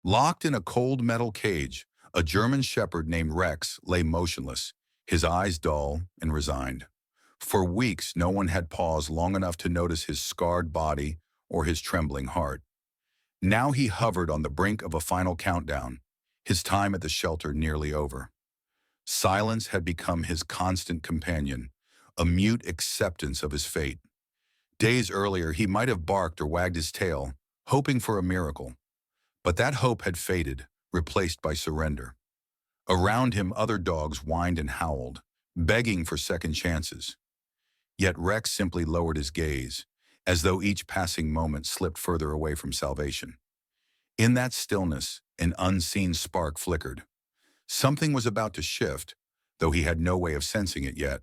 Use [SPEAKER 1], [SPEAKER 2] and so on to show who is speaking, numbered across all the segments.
[SPEAKER 1] Locked in a cold metal cage, a German shepherd named Rex lay motionless, his eyes dull and resigned. For weeks, no one had paused long enough to notice his scarred body or his trembling heart. Now he hovered on the brink of a final countdown, his time at the shelter nearly over. Silence had become his constant companion, a mute acceptance of his fate. Days earlier, he might have barked or wagged his tail, hoping for a miracle. But that hope had faded, replaced by surrender. Around him, other dogs whined and howled, begging for second chances. Yet Rex simply lowered his gaze, as though each passing moment slipped further away from salvation. In that stillness, an unseen spark flickered. Something was about to shift, though he had no way of sensing it yet.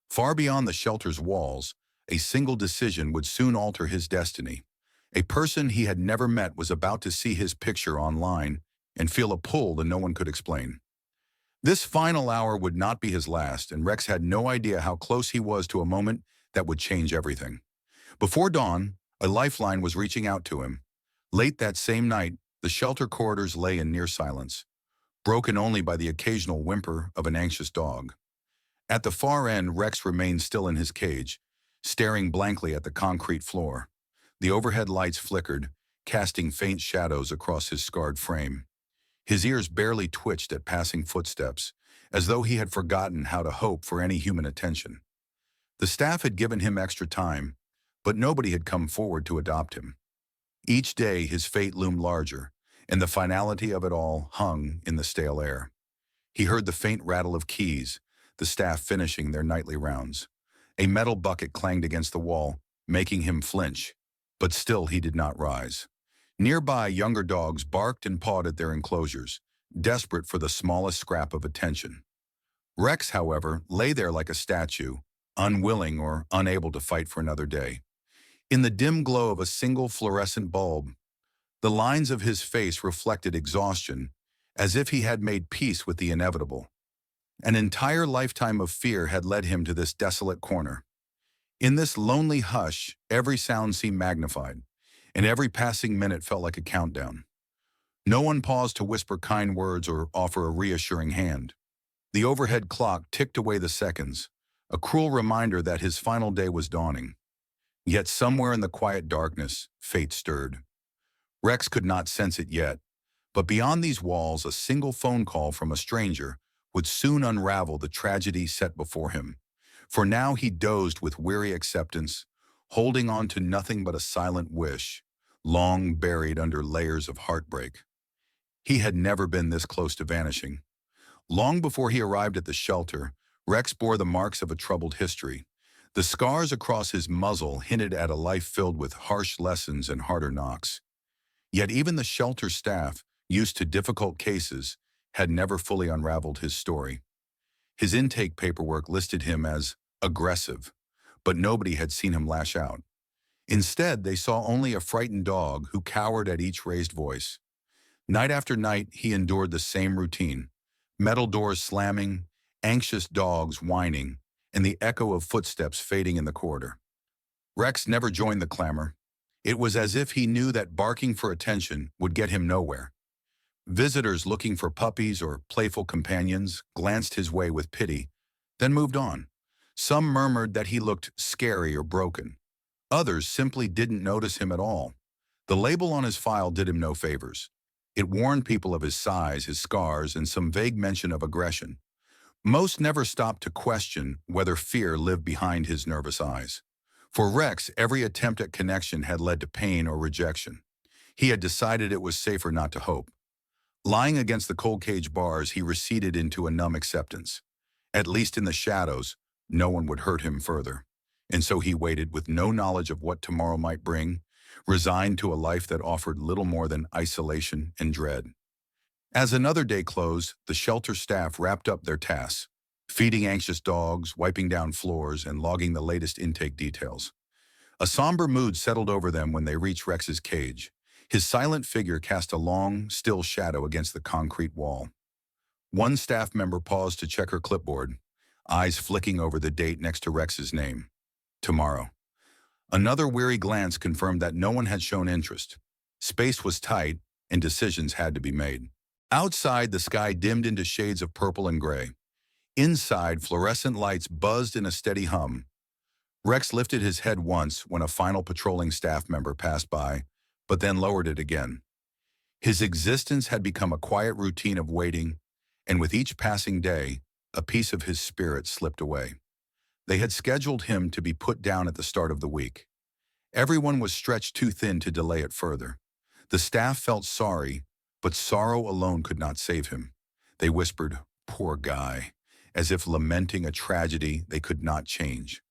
[SPEAKER 1] Far beyond the shelter's walls, a single decision would soon alter his destiny. A person he had never met was about to see his picture online and feel a pull that no one could explain. This final hour would not be his last, and Rex had no idea how close he was to a moment that would change everything. Before dawn, a lifeline was reaching out to him. Late that same night, the shelter corridors lay in near silence, broken only by the occasional whimper of an anxious dog. At the far end, Rex remained still in his cage, staring blankly at the concrete floor. The overhead lights flickered, casting faint shadows across his scarred frame. His ears barely twitched at passing footsteps, as though he had forgotten how to hope for any human attention. The staff had given him extra time, but nobody had come forward to adopt him. Each day, his fate loomed larger, and the finality of it all hung in the stale air. He heard the faint rattle of keys, the staff finishing their nightly rounds. A metal bucket clanged against the wall, making him flinch, but still he did not rise. Nearby, younger dogs barked and pawed at their enclosures, desperate for the smallest scrap of attention. Rex, however, lay there like a statue, unwilling or unable to fight for another day. In the dim glow of a single fluorescent bulb, the lines of his face reflected exhaustion, as if he had made peace with the inevitable. An entire lifetime of fear had led him to this desolate corner. In this lonely hush, every sound seemed magnified, and every passing minute felt like a countdown. No one paused to whisper kind words or offer a reassuring hand. The overhead clock ticked away the seconds, a cruel reminder that his final day was dawning. Yet somewhere in the quiet darkness, fate stirred. Rex could not sense it yet, but beyond these walls, a single phone call from a stranger would soon unravel the tragedy set before him. For now he dozed with weary acceptance, holding on to nothing but a silent wish, long buried under layers of heartbreak. He had never been this close to vanishing. Long before he arrived at the shelter, Rex bore the marks of a troubled history. The scars across his muzzle hinted at a life filled with harsh lessons and harder knocks. Yet even the shelter staff, used to difficult cases, had never fully unraveled his story. His intake paperwork listed him as aggressive, but nobody had seen him lash out. Instead, they saw only a frightened dog who cowered at each raised voice. Night after night, he endured the same routine: metal doors slamming, anxious dogs whining, and the echo of footsteps fading in the corridor. Rex never joined the clamor. It was as if he knew that barking for attention would get him nowhere. Visitors looking for puppies or playful companions glanced his way with pity, then moved on. Some murmured that he looked scary or broken. Others simply didn't notice him at all. The label on his file did him no favors. It warned people of his size, his scars, and some vague mention of aggression. Most never stopped to question whether fear lived behind his nervous eyes. For Rex, every attempt at connection had led to pain or rejection. He had decided it was safer not to hope. Lying against the cold cage bars, he receded into a numb acceptance. At least in the shadows, no one would hurt him further. And so he waited with no knowledge of what tomorrow might bring, resigned to a life that offered little more than isolation and dread. As another day closed, the shelter staff wrapped up their tasks, feeding anxious dogs, wiping down floors, and logging the latest intake details. A somber mood settled over them when they reached Rex's cage. His silent figure cast a long, still shadow against the concrete wall. One staff member paused to check her clipboard, eyes flicking over the date next to Rex's name. Tomorrow. Another weary glance confirmed that no one had shown interest. Space was tight, and decisions had to be made. Outside, the sky dimmed into shades of purple and gray. Inside, fluorescent lights buzzed in a steady hum. Rex lifted his head once when a final patrolling staff member passed by, but then lowered it again. His existence had become a quiet routine of waiting, and with each passing day, a piece of his spirit slipped away. They had scheduled him to be put down at the start of the week. Everyone was stretched too thin to delay it further. The staff felt sorry, but sorrow alone could not save him. They whispered, "Poor guy," as if lamenting a tragedy they could not change.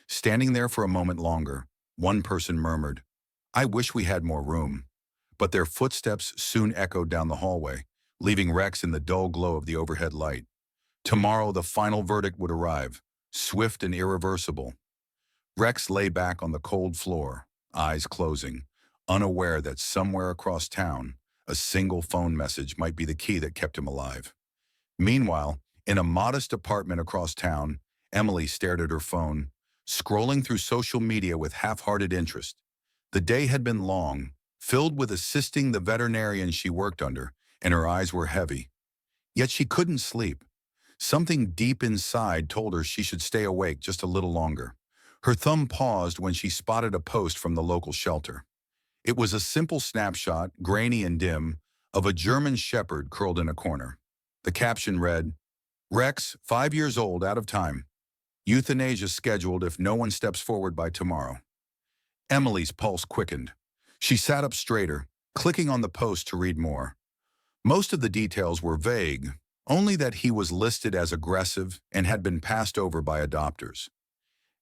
[SPEAKER 1] Standing there for a moment longer, one person murmured, "I wish we had more room." But their footsteps soon echoed down the hallway, leaving Rex in the dull glow of the overhead light. Tomorrow the final verdict would arrive, swift and irreversible. Rex lay back on the cold floor, eyes closing, unaware that somewhere across town, a single phone message might be the key that kept him alive. Meanwhile, in a modest apartment across town, Emily stared at her phone, scrolling through social media with half-hearted interest. The day had been long, filled with assisting the veterinarian she worked under, and her eyes were heavy. Yet she couldn't sleep. Something deep inside told her she should stay awake just a little longer. Her thumb paused when she spotted a post from the local shelter. It was a simple snapshot, grainy and dim, of a German shepherd curled in a corner. The caption read, "Rex, 5 years old, out of time. Euthanasia scheduled if no one steps forward by tomorrow." Emily's pulse quickened. She sat up straighter, clicking on the post to read more. Most of the details were vague, only that he was listed as aggressive and had been passed over by adopters.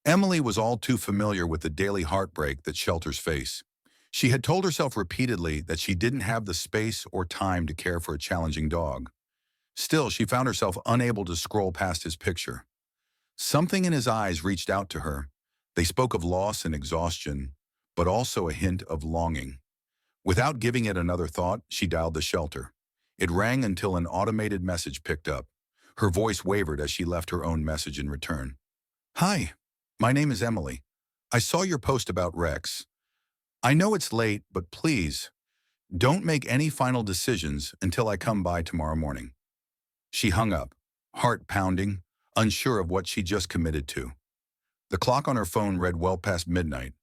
[SPEAKER 1] Emily was all too familiar with the daily heartbreak that shelters face. She had told herself repeatedly that she didn't have the space or time to care for a challenging dog. Still, she found herself unable to scroll past his picture. Something in his eyes reached out to her. They spoke of loss and exhaustion, but also a hint of longing. Without giving it another thought, she dialed the shelter. It rang until an automated message picked up. Her voice wavered as she left her own message in return. "Hi, my name is Emily. I saw your post about Rex. I know it's late, but please, don't make any final decisions until I come by tomorrow morning." She hung up, heart pounding, unsure of what she just committed to. The clock on her phone read well past midnight.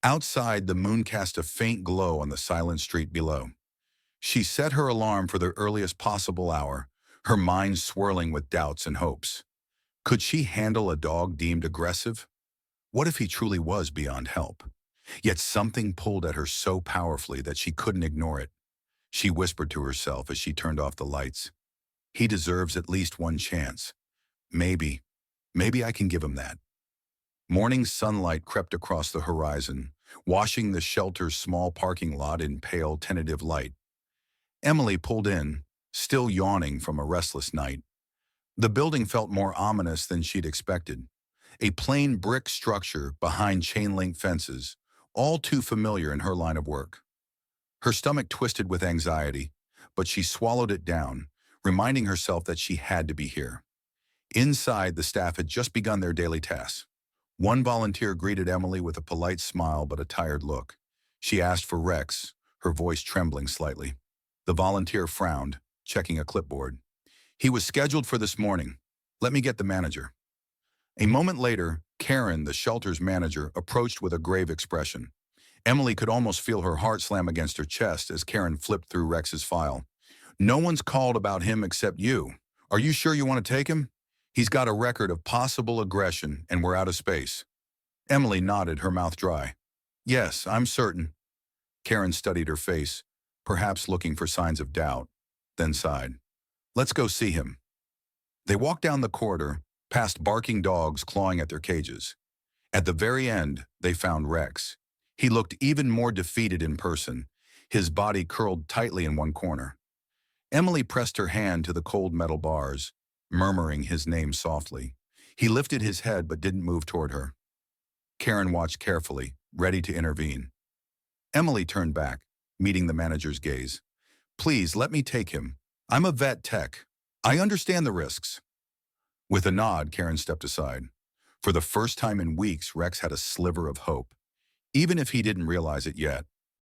[SPEAKER 1] Outside, the moon cast a faint glow on the silent street below. She set her alarm for the earliest possible hour, her mind swirling with doubts and hopes. Could she handle a dog deemed aggressive? What if he truly was beyond help? Yet something pulled at her so powerfully that she couldn't ignore it. She whispered to herself as she turned off the lights. He deserves at least one chance. Maybe I can give him that. Morning sunlight crept across the horizon, washing the shelter's small parking lot in pale, tentative light. Emily pulled in, still yawning from a restless night. The building felt more ominous than she'd expected. A plain brick structure behind chain-link fences, all too familiar in her line of work. Her stomach twisted with anxiety, but she swallowed it down, reminding herself that she had to be here. Inside, the staff had just begun their daily tasks. One volunteer greeted Emily with a polite smile but a tired look. She asked for Rex, her voice trembling slightly. The volunteer frowned, checking a clipboard. "He was scheduled for this morning. Let me get the manager." A moment later, Karen, the shelter's manager, approached with a grave expression. Emily could almost feel her heart slam against her chest as Karen flipped through Rex's file. "No one's called about him except you. Are you sure you want to take him? He's got a record of possible aggression and we're out of space." Emily nodded, her mouth dry. "Yes, I'm certain." Karen studied her face, perhaps looking for signs of doubt, then sighed. "Let's go see him." They walked down the corridor, past barking dogs clawing at their cages. At the very end, they found Rex. He looked even more defeated in person, his body curled tightly in one corner. Emily pressed her hand to the cold metal bars, murmuring his name softly. He lifted his head but didn't move toward her. Karen watched carefully, ready to intervene. Emily turned back, meeting the manager's gaze. "Please, let me take him. I'm a vet tech. I understand the risks." With a nod, Karen stepped aside. For the first time in weeks, Rex had a sliver of hope. Even if he didn't realize it yet.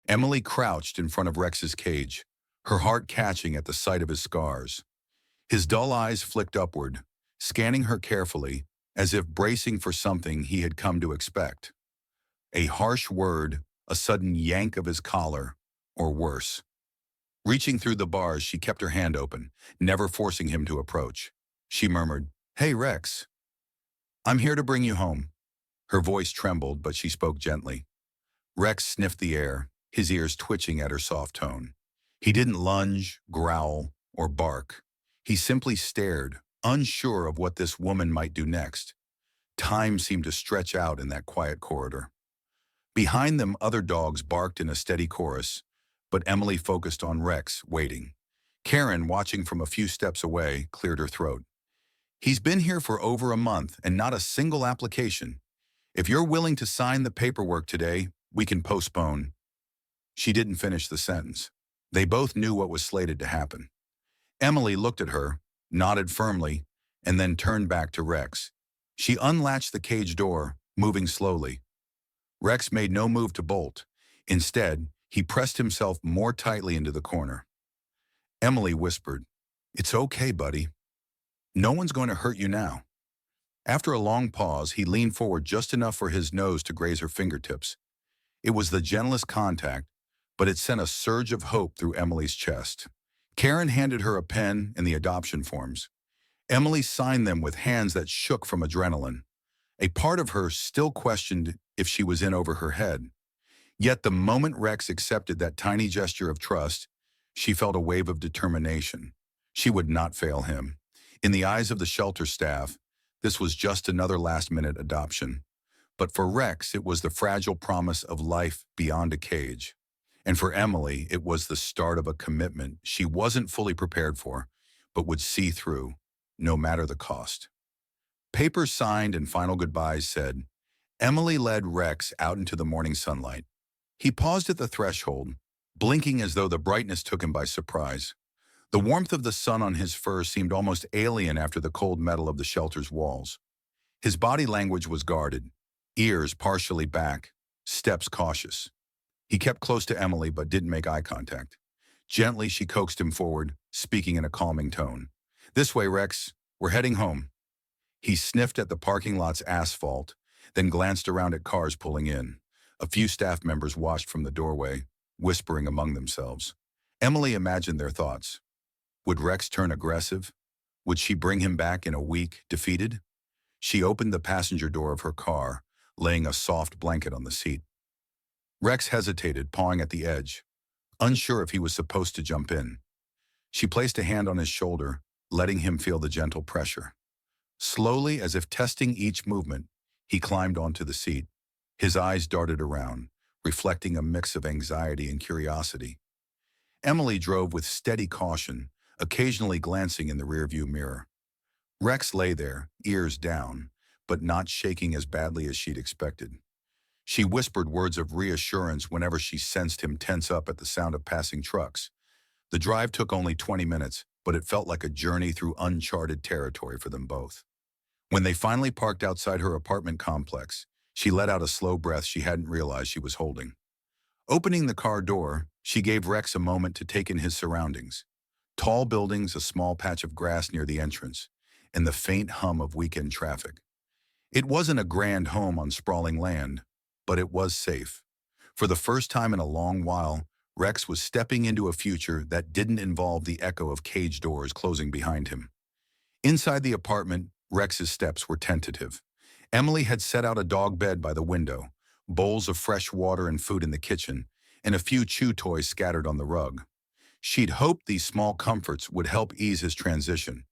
[SPEAKER 1] Emily crouched in front of Rex's cage, her heart catching at the sight of his scars. His dull eyes flicked upward, scanning her carefully, as if bracing for something he had come to expect. A harsh word, a sudden yank of his collar, or worse. Reaching through the bars, she kept her hand open, never forcing him to approach. She murmured, "Hey, Rex, I'm here to bring you home." Her voice trembled, but she spoke gently. Rex sniffed the air, his ears twitching at her soft tone. He didn't lunge, growl, or bark. He simply stared, unsure of what this woman might do next. Time seemed to stretch out in that quiet corridor. Behind them, other dogs barked in a steady chorus, but Emily focused on Rex, waiting. Karen, watching from a few steps away, cleared her throat. "He's been here for over a month and not a single application. If you're willing to sign the paperwork today, we can postpone." She didn't finish the sentence. They both knew what was slated to happen. Emily looked at her, nodded firmly, and then turned back to Rex. She unlatched the cage door, moving slowly. Rex made no move to bolt. Instead, he pressed himself more tightly into the corner. Emily whispered, "It's okay, buddy. No one's going to hurt you now." After a long pause, he leaned forward just enough for his nose to graze her fingertips. It was the gentlest contact, but it sent a surge of hope through Emily's chest. Karen handed her a pen and the adoption forms. Emily signed them with hands that shook from adrenaline. A part of her still questioned if she was in over her head. Yet the moment Rex accepted that tiny gesture of trust, she felt a wave of determination. She would not fail him. In the eyes of the shelter staff, this was just another last-minute adoption. But for Rex, it was the fragile promise of life beyond a cage. And for Emily, it was the start of a commitment she wasn't fully prepared for, but would see through, no matter the cost. Papers signed and final goodbyes said. Emily led Rex out into the morning sunlight. He paused at the threshold, blinking as though the brightness took him by surprise. The warmth of the sun on his fur seemed almost alien after the cold metal of the shelter's walls. His body language was guarded, ears partially back, steps cautious. He kept close to Emily but didn't make eye contact. Gently, she coaxed him forward, speaking in a calming tone. "This way, Rex. We're heading home." He sniffed at the parking lot's asphalt, then glanced around at cars pulling in. A few staff members watched from the doorway, whispering among themselves. Emily imagined their thoughts. Would Rex turn aggressive? Would she bring him back in a week, defeated? She opened the passenger door of her car, laying a soft blanket on the seat. Rex hesitated, pawing at the edge, unsure if he was supposed to jump in. She placed a hand on his shoulder, letting him feel the gentle pressure. Slowly, as if testing each movement, he climbed onto the seat. His eyes darted around, reflecting a mix of anxiety and curiosity. Emily drove with steady caution, occasionally glancing in the rearview mirror. Rex lay there, ears down, but not shaking as badly as she'd expected. She whispered words of reassurance whenever she sensed him tense up at the sound of passing trucks. The drive took only 20 minutes, but it felt like a journey through uncharted territory for them both. When they finally parked outside her apartment complex, she let out a slow breath she hadn't realized she was holding. Opening the car door, she gave Rex a moment to take in his surroundings. Tall buildings, a small patch of grass near the entrance, and the faint hum of weekend traffic. It wasn't a grand home on sprawling land, but it was safe. For the first time in a long while, Rex was stepping into a future that didn't involve the echo of cage doors closing behind him. Inside the apartment, Rex's steps were tentative. Emily had set out a dog bed by the window, bowls of fresh water and food in the kitchen, and a few chew toys scattered on the rug. She'd hoped these small comforts would help ease his transition.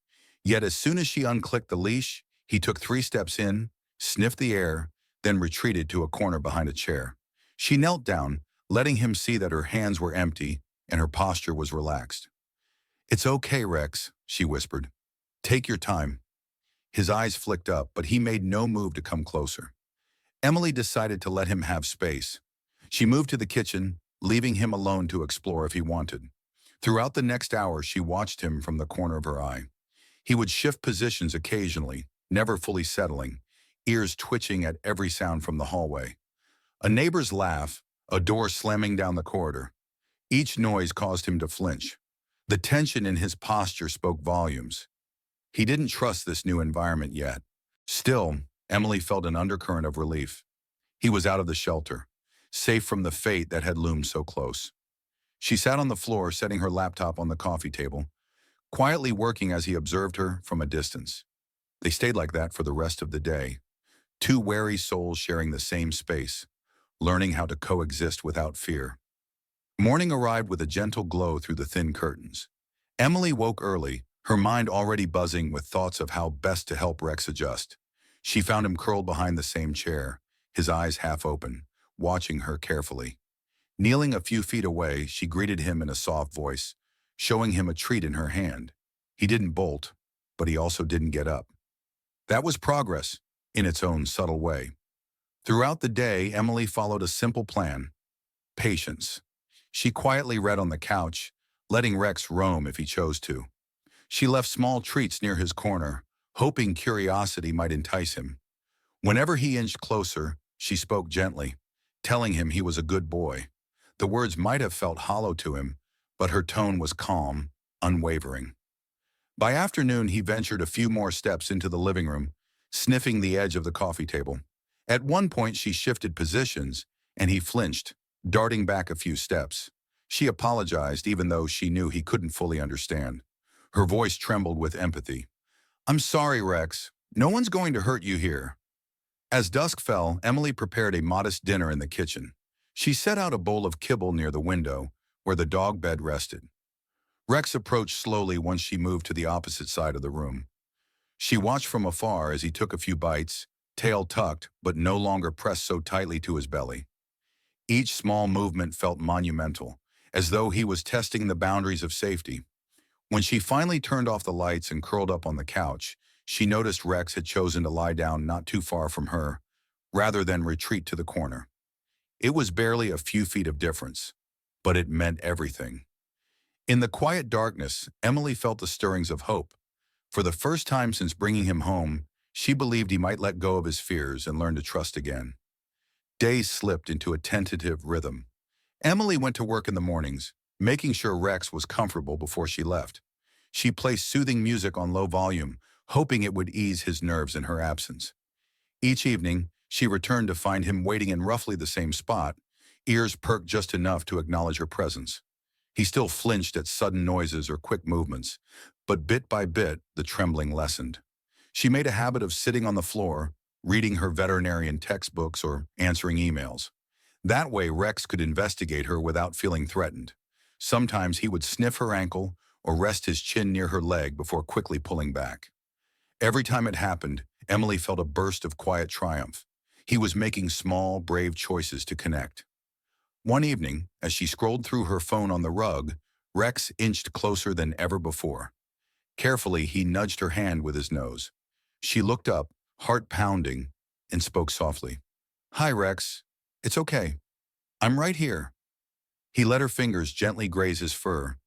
[SPEAKER 1] Yet as soon as she unclicked the leash, he took 3 steps in, sniffed the air, then retreated to a corner behind a chair. She knelt down, letting him see that her hands were empty and her posture was relaxed. "It's okay, Rex," she whispered. "Take your time." His eyes flicked up, but he made no move to come closer. Emily decided to let him have space. She moved to the kitchen, leaving him alone to explore if he wanted. Throughout the next hour, she watched him from the corner of her eye. He would shift positions occasionally, never fully settling, ears twitching at every sound from the hallway. A neighbor's laugh, a door slamming down the corridor. Each noise caused him to flinch. The tension in his posture spoke volumes. He didn't trust this new environment yet. Still, Emily felt an undercurrent of relief. He was out of the shelter, safe from the fate that had loomed so close. She sat on the floor, setting her laptop on the coffee table, quietly working as he observed her from a distance. They stayed like that for the rest of the day, two wary souls sharing the same space, learning how to coexist without fear. Morning arrived with a gentle glow through the thin curtains. Emily woke early, her mind already buzzing with thoughts of how best to help Rex adjust. She found him curled behind the same chair, his eyes half open, watching her carefully. Kneeling a few feet away, she greeted him in a soft voice, showing him a treat in her hand. He didn't bolt, but he also didn't get up. That was progress, in its own subtle way. Throughout the day, Emily followed a simple plan: patience. She quietly read on the couch, letting Rex roam if he chose to. She left small treats near his corner, hoping curiosity might entice him. Whenever he inched closer, she spoke gently, telling him he was a good boy. The words might have felt hollow to him, but her tone was calm, unwavering. By afternoon, he ventured a few more steps into the living room, sniffing the edge of the coffee table. At one point, she shifted positions, and he flinched, darting back a few steps. She apologized, even though she knew he couldn't fully understand. Her voice trembled with empathy. "I'm sorry, Rex. No one's going to hurt you here." As dusk fell, Emily prepared a modest dinner in the kitchen. She set out a bowl of kibble near the window, where the dog bed rested. Rex approached slowly once she moved to the opposite side of the room. She watched from afar as he took a few bites, tail tucked, but no longer pressed so tightly to his belly. Each small movement felt monumental, as though he was testing the boundaries of safety. When she finally turned off the lights and curled up on the couch, she noticed Rex had chosen to lie down not too far from her, rather than retreat to the corner. It was barely a few feet of difference, but it meant everything. In the quiet darkness, Emily felt the stirrings of hope. For the first time since bringing him home, she believed he might let go of his fears and learn to trust again. Days slipped into a tentative rhythm. Emily went to work in the mornings, making sure Rex was comfortable before she left. She placed soothing music on low volume, hoping it would ease his nerves in her absence. Each evening, she returned to find him waiting in roughly the same spot, ears perked just enough to acknowledge her presence. He still flinched at sudden noises or quick movements, but bit by bit, the trembling lessened. She made a habit of sitting on the floor, reading her veterinarian textbooks or answering emails. That way, Rex could investigate her without feeling threatened. Sometimes he would sniff her ankle or rest his chin near her leg before quickly pulling back. Every time it happened, Emily felt a burst of quiet triumph. He was making small, brave choices to connect. One evening, as she scrolled through her phone on the rug, Rex inched closer than ever before. Carefully, he nudged her hand with his nose. She looked up, heart pounding, and spoke softly. "Hi, Rex. It's okay. I'm right here." He let her fingers gently graze his fur.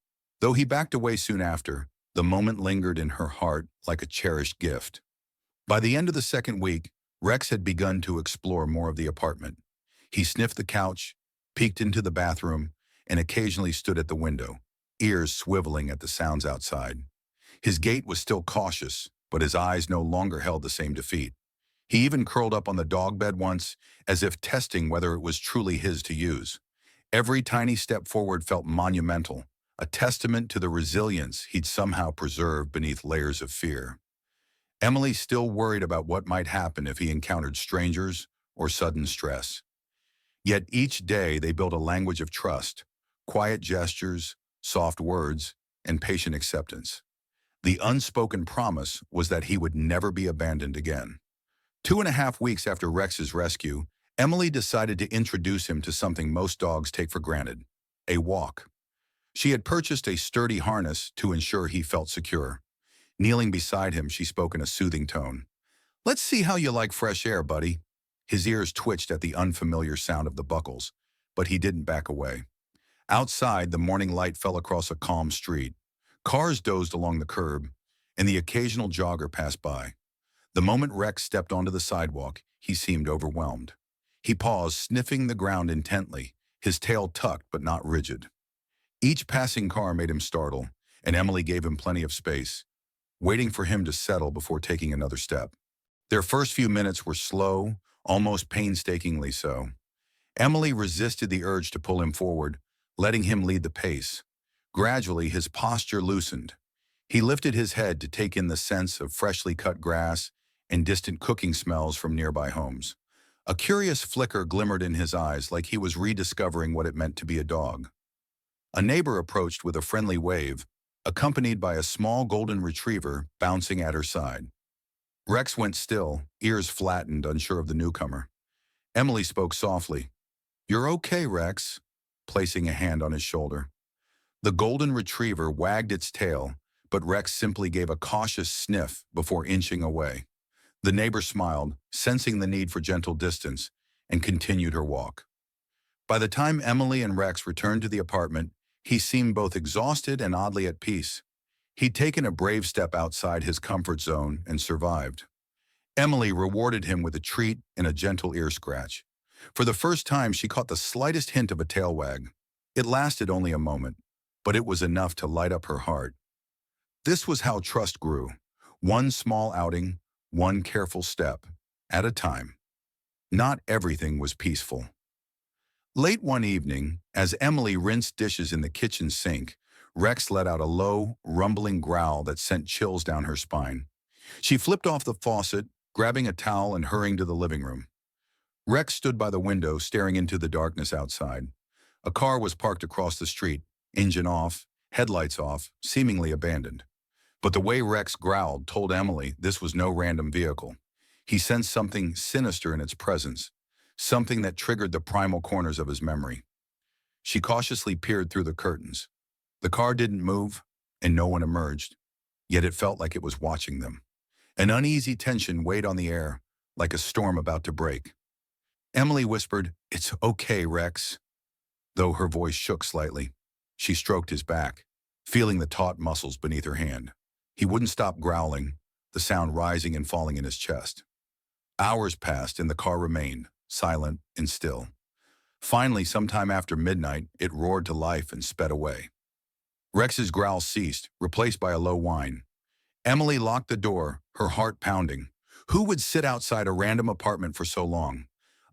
[SPEAKER 1] Though he backed away soon after, the moment lingered in her heart like a cherished gift. By the end of the second week, Rex had begun to explore more of the apartment. He sniffed the couch, peeked into the bathroom, and occasionally stood at the window, ears swiveling at the sounds outside. His gait was still cautious, but his eyes no longer held the same defeat. He even curled up on the dog bed once, as if testing whether it was truly his to use. Every tiny step forward felt monumental, a testament to the resilience he'd somehow preserved beneath layers of fear. Emily still worried about what might happen if he encountered strangers or sudden stress. Yet each day they built a language of trust, quiet gestures, soft words, and patient acceptance. The unspoken promise was that he would never be abandoned again. 2.5 weeks after Rex's rescue, Emily decided to introduce him to something most dogs take for granted: a walk. She had purchased a sturdy harness to ensure he felt secure. Kneeling beside him, she spoke in a soothing tone. "Let's see how you like fresh air, buddy." His ears twitched at the unfamiliar sound of the buckles, but he didn't back away. Outside, the morning light fell across a calm street. Cars dozed along the curb, and the occasional jogger passed by. The moment Rex stepped onto the sidewalk, he seemed overwhelmed. He paused, sniffing the ground intently, his tail tucked but not rigid. Each passing car made him startle, and Emily gave him plenty of space, waiting for him to settle before taking another step. Their first few minutes were slow, almost painstakingly so. Emily resisted the urge to pull him forward, letting him lead the pace. Gradually, his posture loosened. He lifted his head to take in the sense of freshly cut grass and distant cooking smells from nearby homes. A curious flicker glimmered in his eyes, like he was rediscovering what it meant to be a dog. A neighbor approached with a friendly wave, accompanied by a small golden retriever bouncing at her side. Rex went still, ears flattened, unsure of the newcomer. Emily spoke softly. "You're okay, Rex," placing a hand on his shoulder. The golden retriever wagged its tail, but Rex simply gave a cautious sniff before inching away. The neighbor smiled, sensing the need for gentle distance, and continued her walk. By the time Emily and Rex returned to the apartment, he seemed both exhausted and oddly at peace. He'd taken a brave step outside his comfort zone and survived. Emily rewarded him with a treat and a gentle ear scratch. For the first time, she caught the slightest hint of a tail wag. It lasted only a moment, but it was enough to light up her heart. This was how trust grew. One small outing, one careful step, at a time. Not everything was peaceful. Late one evening, as Emily rinsed dishes in the kitchen sink, Rex let out a low, rumbling growl that sent chills down her spine. She flipped off the faucet, grabbing a towel and hurrying to the living room. Rex stood by the window, staring into the darkness outside. A car was parked across the street, engine off, headlights off, seemingly abandoned. But the way Rex growled told Emily this was no random vehicle. He sensed something sinister in its presence, something that triggered the primal corners of his memory. She cautiously peered through the curtains. The car didn't move, and no one emerged, yet it felt like it was watching them. An uneasy tension weighed on the air, like a storm about to break. Emily whispered, "It's okay, Rex." Though her voice shook slightly, she stroked his back, feeling the taut muscles beneath her hand. He wouldn't stop growling, the sound rising and falling in his chest. Hours passed and the car remained, silent and still. Finally, sometime after midnight, it roared to life and sped away. Rex's growl ceased, replaced by a low whine. Emily locked the door, her heart pounding. Who would sit outside a random apartment for so long?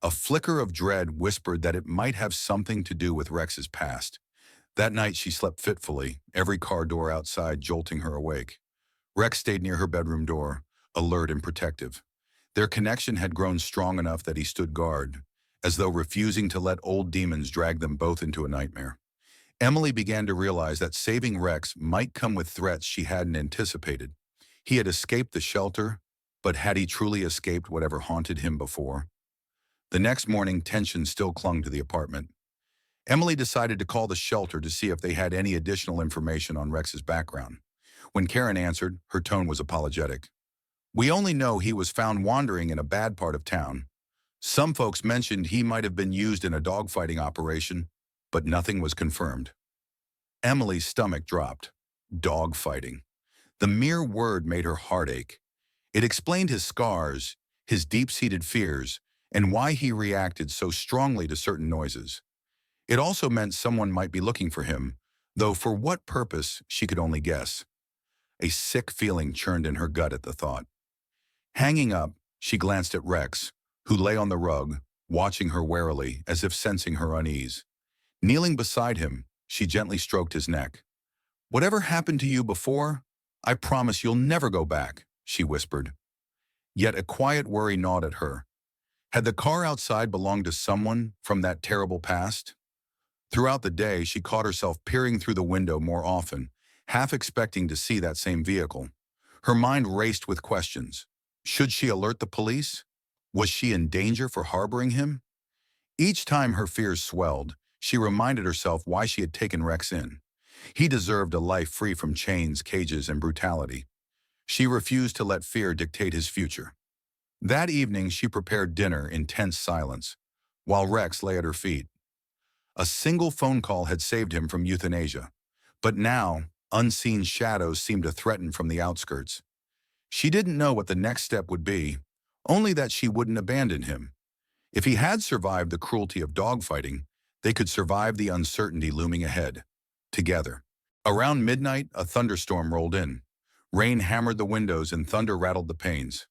[SPEAKER 1] A flicker of dread whispered that it might have something to do with Rex's past. That night she slept fitfully, every car door outside jolting her awake. Rex stayed near her bedroom door, alert and protective. Their connection had grown strong enough that he stood guard, as though refusing to let old demons drag them both into a nightmare. Emily began to realize that saving Rex might come with threats she hadn't anticipated. He had escaped the shelter, but had he truly escaped whatever haunted him before? The next morning, tension still clung to the apartment. Emily decided to call the shelter to see if they had any additional information on Rex's background. When Karen answered, her tone was apologetic. "We only know he was found wandering in a bad part of town. Some folks mentioned he might have been used in a dogfighting operation, but nothing was confirmed." Emily's stomach dropped. Dogfighting. The mere word made her heart ache. It explained his scars, his deep-seated fears, and why he reacted so strongly to certain noises. It also meant someone might be looking for him, though for what purpose she could only guess. A sick feeling churned in her gut at the thought. Hanging up, she glanced at Rex, who lay on the rug, watching her warily as if sensing her unease. Kneeling beside him, she gently stroked his neck. "Whatever happened to you before, I promise you'll never go back," she whispered. Yet a quiet worry gnawed at her. Had the car outside belonged to someone from that terrible past? Throughout the day, she caught herself peering through the window more often, half expecting to see that same vehicle. Her mind raced with questions. Should she alert the police? Was she in danger for harboring him? Each time her fears swelled, she reminded herself why she had taken Rex in. He deserved a life free from chains, cages, and brutality. She refused to let fear dictate his future. That evening, she prepared dinner in tense silence, while Rex lay at her feet. A single phone call had saved him from euthanasia, but now, unseen shadows seemed to threaten from the outskirts. She didn't know what the next step would be, only that she wouldn't abandon him. If he had survived the cruelty of dogfighting, they could survive the uncertainty looming ahead. together. Around midnight, a thunderstorm rolled in. Rain hammered the windows and thunder rattled the panes.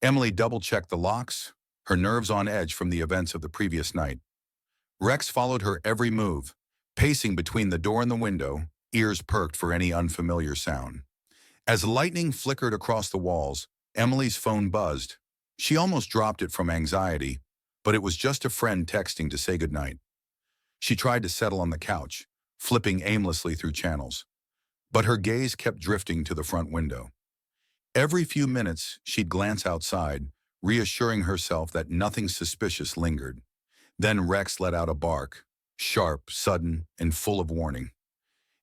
[SPEAKER 1] Emily double-checked the locks, her nerves on edge from the events of the previous night. Rex followed her every move, pacing between the door and the window, ears perked for any unfamiliar sound. As lightning flickered across the walls, Emily's phone buzzed. She almost dropped it from anxiety, but it was just a friend texting to say goodnight. She tried to settle on the couch, flipping aimlessly through channels. But her gaze kept drifting to the front window. Every few minutes, she'd glance outside, reassuring herself that nothing suspicious lingered. Then Rex let out a bark, sharp, sudden, and full of warning.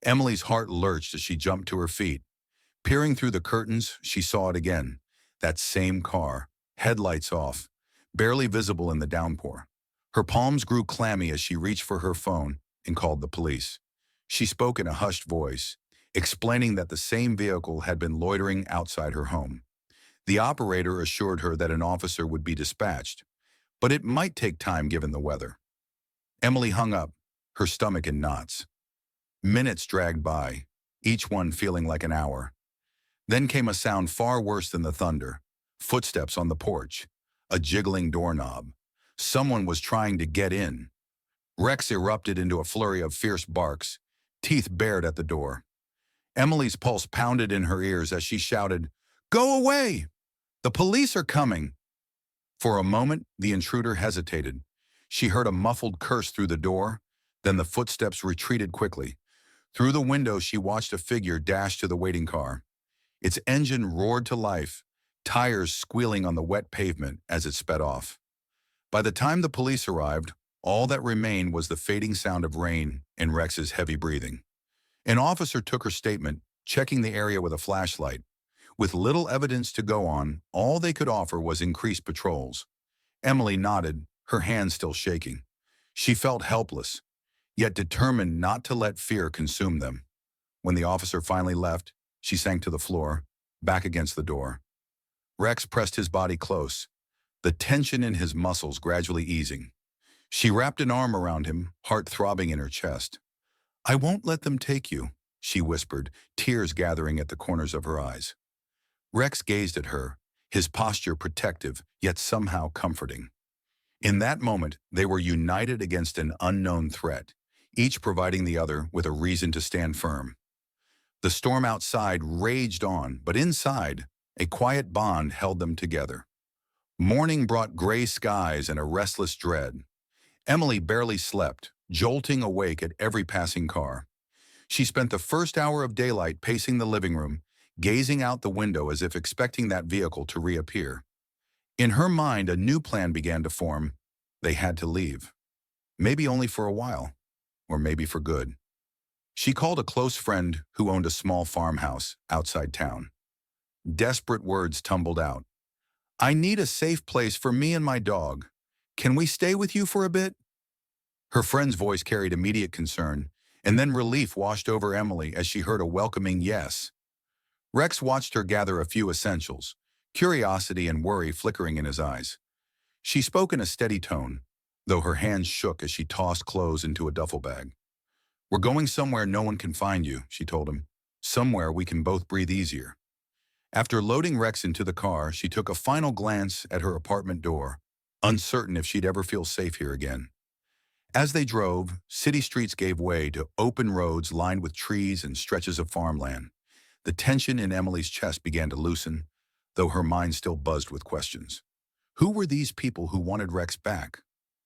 [SPEAKER 1] Emily's heart lurched as she jumped to her feet. Peering through the curtains, she saw it again. That same car, headlights off, barely visible in the downpour. Her palms grew clammy as she reached for her phone and called the police. She spoke in a hushed voice, explaining that the same vehicle had been loitering outside her home. The operator assured her that an officer would be dispatched, but it might take time given the weather. Emily hung up, her stomach in knots. Minutes dragged by, each one feeling like an hour. Then came a sound far worse than the thunder. Footsteps on the porch, a jiggling doorknob. Someone was trying to get in. Rex erupted into a flurry of fierce barks, teeth bared at the door. Emily's pulse pounded in her ears as she shouted, "Go away! The police are coming!" For a moment, the intruder hesitated. She heard a muffled curse through the door, then the footsteps retreated quickly. Through the window, she watched a figure dash to the waiting car. Its engine roared to life, tires squealing on the wet pavement as it sped off. By the time the police arrived, all that remained was the fading sound of rain and Rex's heavy breathing. An officer took her statement, checking the area with a flashlight. With little evidence to go on, all they could offer was increased patrols. Emily nodded, her hands still shaking. She felt helpless, yet determined not to let fear consume them. When the officer finally left, she sank to the floor, back against the door. Rex pressed his body close, the tension in his muscles gradually easing. She wrapped an arm around him, heart throbbing in her chest. "I won't let them take you," she whispered, tears gathering at the corners of her eyes. Rex gazed at her, his posture protective, yet somehow comforting. In that moment, they were united against an unknown threat, each providing the other with a reason to stand firm. The storm outside raged on, but inside, a quiet bond held them together. Morning brought gray skies and a restless dread. Emily barely slept, jolting awake at every passing car. She spent the first hour of daylight pacing the living room, gazing out the window as if expecting that vehicle to reappear. In her mind, a new plan began to form. They had to leave. Maybe only for a while, or maybe for good. She called a close friend who owned a small farmhouse outside town. Desperate words tumbled out. "I need a safe place for me and my dog. Can we stay with you for a bit?" Her friend's voice carried immediate concern, and then relief washed over Emily as she heard a welcoming yes. Rex watched her gather a few essentials, curiosity and worry flickering in his eyes. She spoke in a steady tone, though her hands shook as she tossed clothes into a duffel bag. "We're going somewhere no one can find you," she told him. "Somewhere we can both breathe easier." After loading Rex into the car, she took a final glance at her apartment door, uncertain if she'd ever feel safe here again. As they drove, city streets gave way to open roads lined with trees and stretches of farmland. The tension in Emily's chest began to loosen, though her mind still buzzed with questions. Who were these people who wanted Rex back?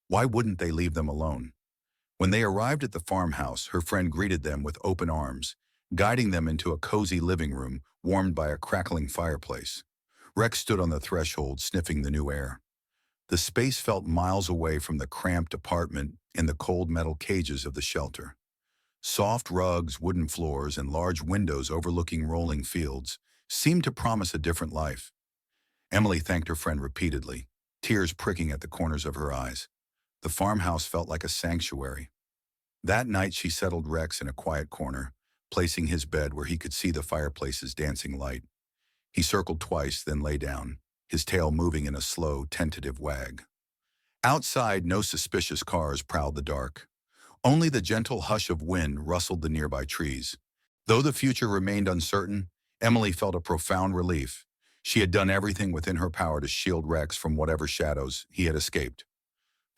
[SPEAKER 1] Why wouldn't they leave them alone? When they arrived at the farmhouse, her friend greeted them with open arms, guiding them into a cozy living room warmed by a crackling fireplace. Rex stood on the threshold, sniffing the new air. The space felt miles away from the cramped apartment and the cold metal cages of the shelter. Soft rugs, wooden floors, and large windows overlooking rolling fields seemed to promise a different life. Emily thanked her friend repeatedly, tears pricking at the corners of her eyes. The farmhouse felt like a sanctuary. That night she settled Rex in a quiet corner, placing his bed where he could see the fireplace's dancing light. He circled twice, then lay down, his tail moving in a slow, tentative wag. Outside, no suspicious cars prowled the dark. Only the gentle hush of wind rustled the nearby trees. Though the future remained uncertain, Emily felt a profound relief. She had done everything within her power to shield Rex from whatever shadows he had escaped.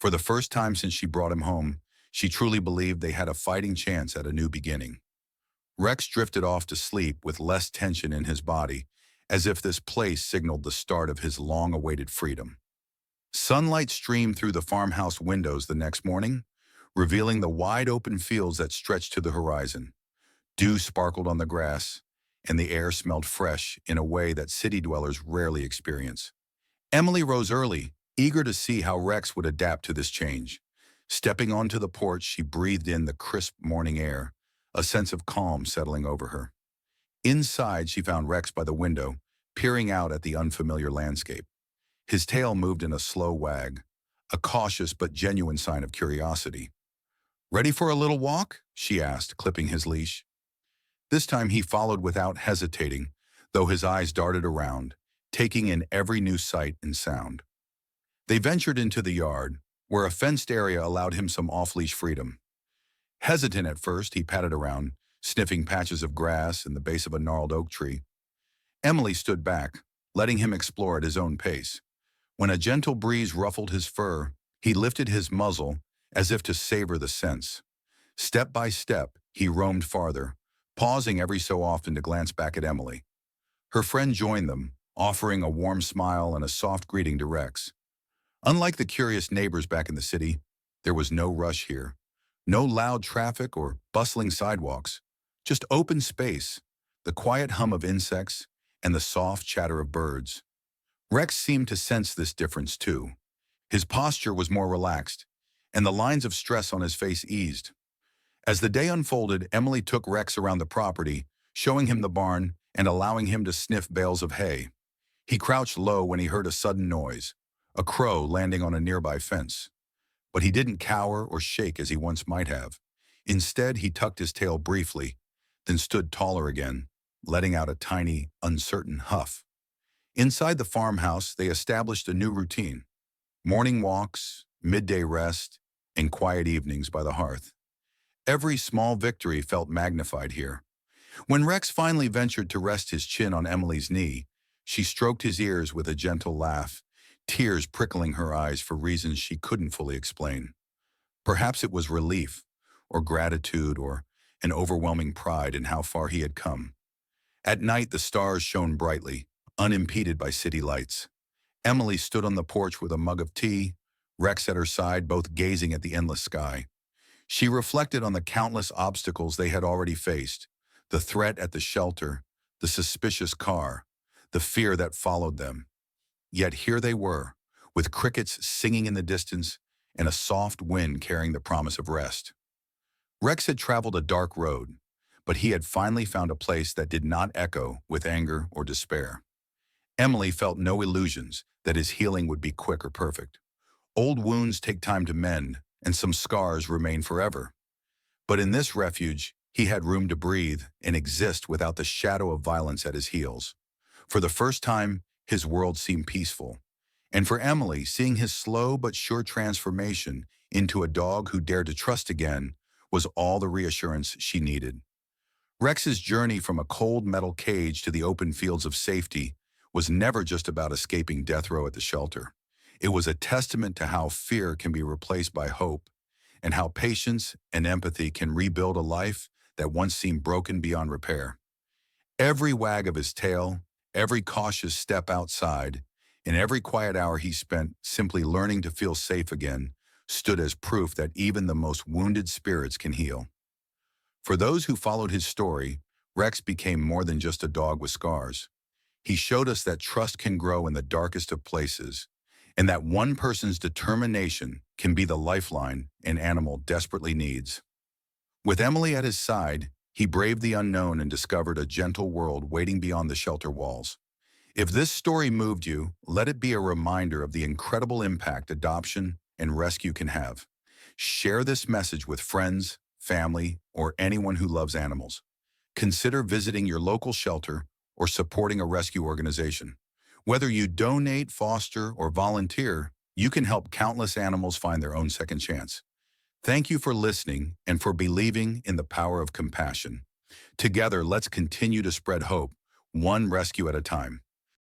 [SPEAKER 1] For the first time since she brought him home, she truly believed they had a fighting chance at a new beginning. Rex drifted off to sleep with less tension in his body, as if this place signaled the start of his long-awaited freedom. Sunlight streamed through the farmhouse windows the next morning, revealing the wide-open fields that stretched to the horizon. Dew sparkled on the grass, and the air smelled fresh in a way that city dwellers rarely experience. Emily rose early, eager to see how Rex would adapt to this change. Stepping onto the porch, she breathed in the crisp morning air, a sense of calm settling over her. Inside, she found Rex by the window, peering out at the unfamiliar landscape. His tail moved in a slow wag, a cautious but genuine sign of curiosity. "Ready for a little walk?" she asked, clipping his leash. This time he followed without hesitating, though his eyes darted around, taking in every new sight and sound. They ventured into the yard, where a fenced area allowed him some off-leash freedom. Hesitant at first, he patted around, sniffing patches of grass and the base of a gnarled oak tree. Emily stood back, letting him explore at his own pace. When a gentle breeze ruffled his fur, he lifted his muzzle as if to savor the scents. Step by step, he roamed farther, pausing every so often to glance back at Emily. Her friend joined them, offering a warm smile and a soft greeting to Rex. Unlike the curious neighbors back in the city, there was no rush here. No loud traffic or bustling sidewalks, just open space, the quiet hum of insects, and the soft chatter of birds. Rex seemed to sense this difference too. His posture was more relaxed, and the lines of stress on his face eased. As the day unfolded, Emily took Rex around the property, showing him the barn and allowing him to sniff bales of hay. He crouched low when he heard a sudden noise, a crow landing on a nearby fence. But he didn't cower or shake as he once might have. Instead, he tucked his tail briefly, then stood taller again, letting out a tiny, uncertain huff. Inside the farmhouse, they established a new routine: morning walks, midday rest, and quiet evenings by the hearth. Every small victory felt magnified here. When Rex finally ventured to rest his chin on Emily's knee, she stroked his ears with a gentle laugh, tears prickling her eyes for reasons she couldn't fully explain. Perhaps it was relief, or gratitude, or an overwhelming pride in how far he had come. At night, the stars shone brightly, unimpeded by city lights. Emily stood on the porch with a mug of tea, Rex at her side, both gazing at the endless sky. She reflected on the countless obstacles they had already faced: the threat at the shelter, the suspicious car, the fear that followed them. Yet here they were, with crickets singing in the distance and a soft wind carrying the promise of rest. Rex had traveled a dark road, but he had finally found a place that did not echo with anger or despair. Emily felt no illusions that his healing would be quick or perfect. Old wounds take time to mend, and some scars remain forever. But in this refuge, he had room to breathe and exist without the shadow of violence at his heels. For the first time, his world seemed peaceful. And for Emily, seeing his slow but sure transformation into a dog who dared to trust again was all the reassurance she needed. Rex's journey from a cold metal cage to the open fields of safety was never just about escaping death row at the shelter. It was a testament to how fear can be replaced by hope, and how patience and empathy can rebuild a life that once seemed broken beyond repair. Every wag of his tail, every cautious step outside, and every quiet hour he spent simply learning to feel safe again stood as proof that even the most wounded spirits can heal. For those who followed his story, Rex became more than just a dog with scars. He showed us that trust can grow in the darkest of places, and that one person's determination can be the lifeline an animal desperately needs. With Emily at his side, he braved the unknown and discovered a gentle world waiting beyond the shelter walls. If this story moved you, let it be a reminder of the incredible impact adoption and rescue can have. Share this message with friends, family, or anyone who loves animals. Consider visiting your local shelter or supporting a rescue organization. Whether you donate, foster, or volunteer, you can help countless animals find their own second chance. Thank you for listening and for believing in the power of compassion. Together, let's continue to spread hope, one rescue at a time.